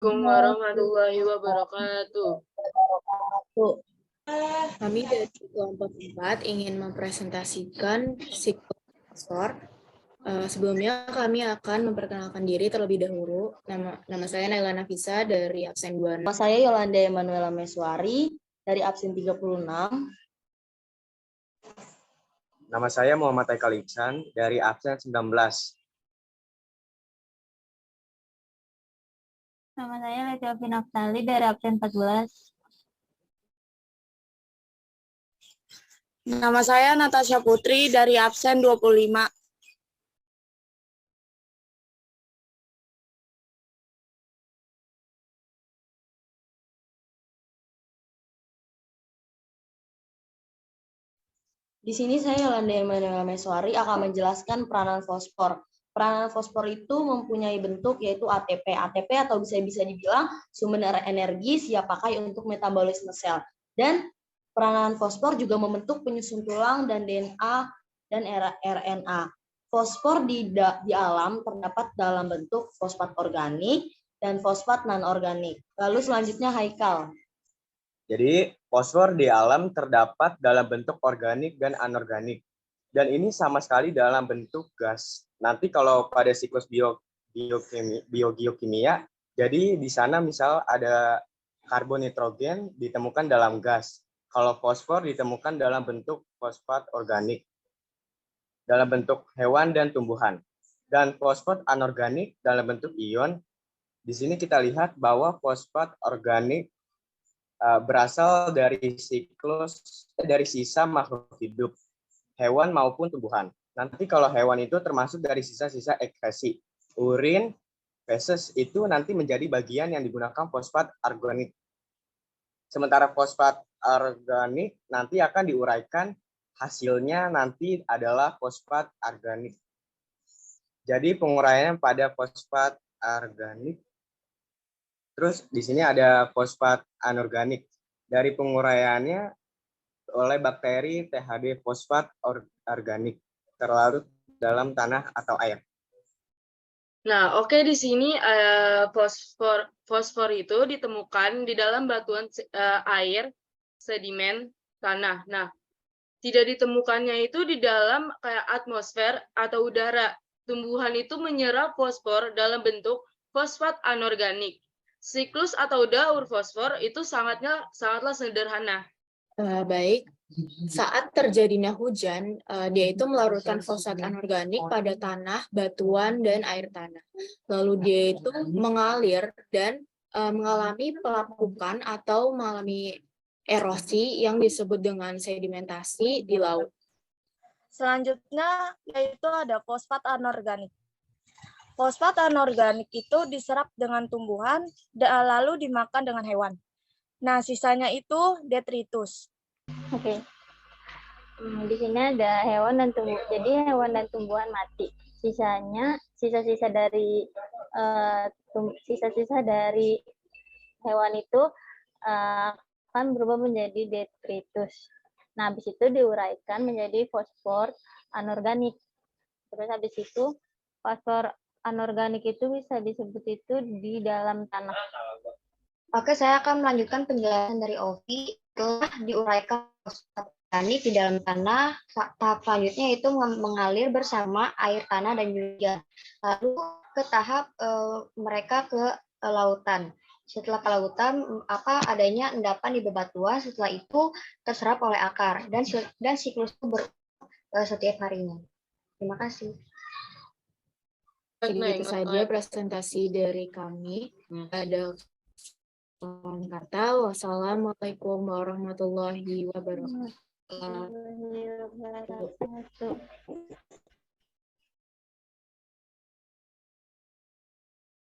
Assalamualaikum warahmatullahi wabarakatuh. Kami dari kelompok 4 ingin mempresentasikan siklus fosfor. Sebelumnya kami akan memperkenalkan diri terlebih dahulu. Nama saya Naila Nafisa dari absen 26. Nama saya Yolanda Emanuela Meswari dari absen 36. Nama saya Muhammad Haikal Iksan dari absen 19. Nama saya Leti Naftali dari absen 14. Nama saya Natasha Putri dari absen 25. Di sini saya Yolanda Emanuela Meswari akan menjelaskan peranan fosfor. Peranan fosfor itu mempunyai bentuk yaitu ATP. ATP atau bisa dibilang sumber energi siap pakai untuk metabolisme sel. Dan peranan fosfor juga membentuk penyusun tulang dan DNA dan RNA. Fosfor di alam terdapat dalam bentuk fosfat organik dan fosfat non-organik. Lalu selanjutnya Haikal. Jadi fosfor di alam terdapat dalam bentuk organik dan anorganik. Dan ini sama sekali dalam bentuk gas. Nanti kalau pada siklus biogeokimia, jadi di sana misal ada karbon nitrogen ditemukan dalam gas. Kalau fosfor ditemukan dalam bentuk fosfat organik, dalam bentuk hewan dan tumbuhan. Dan fosfat anorganik dalam bentuk ion. Di sini kita lihat bahwa fosfat organik berasal dari sisa makhluk hidup, hewan maupun tumbuhan. Nanti kalau hewan itu termasuk dari sisa-sisa ekskresi. Urin, feses itu nanti menjadi bagian yang digunakan fosfat organik. Sementara fosfat organik nanti akan diuraikan, hasilnya nanti adalah fosfat organik. Jadi penguraiannya pada fosfat organik. Terus di sini ada fosfat anorganik. Dari penguraiannya oleh bakteri THD fosfat organik terlarut dalam tanah atau air. Nah, oke, di sini fosfor itu ditemukan di dalam batuan air, sedimen, tanah. Nah, tidak ditemukannya itu di dalam kayak atmosfer atau udara. Tumbuhan itu menyerap fosfor dalam bentuk fosfat anorganik. Siklus atau daur fosfor itu sangatlah sederhana. Baik, saat terjadinya hujan, dia itu melarutkan fosfat anorganik pada tanah, batuan, dan air tanah. Lalu dia itu mengalir dan mengalami pelapukan atau mengalami erosi yang disebut dengan sedimentasi di laut. Selanjutnya yaitu ada fosfat anorganik. Fosfat anorganik itu diserap dengan tumbuhan lalu dimakan dengan hewan. Nah, sisanya itu detritus. Oke. Di sini ada hewan dan tumbuhan. Jadi hewan dan tumbuhan mati. Sisanya sisa-sisa dari hewan itu akan berubah menjadi detritus. Nah, habis itu diuraikan menjadi fosfor anorganik. Terus habis itu fosfor anorganik itu bisa disebut itu di dalam tanah. Oke, saya akan melanjutkan penjelasan dari Ovi. Telah diuraikan fosfat organik di dalam tanah, tahap selanjutnya itu mengalir bersama air tanah dan juga lalu ke tahap mereka ke lautan. Setelah ke lautan, adanya endapan di bebatuan, setelah itu terserap oleh akar dan siklus itu setiap harinya. Terima kasih. Jadi itu saja presentasi dari kami. Ada kata wassalamualaikum warahmatullahi wabarakatuh.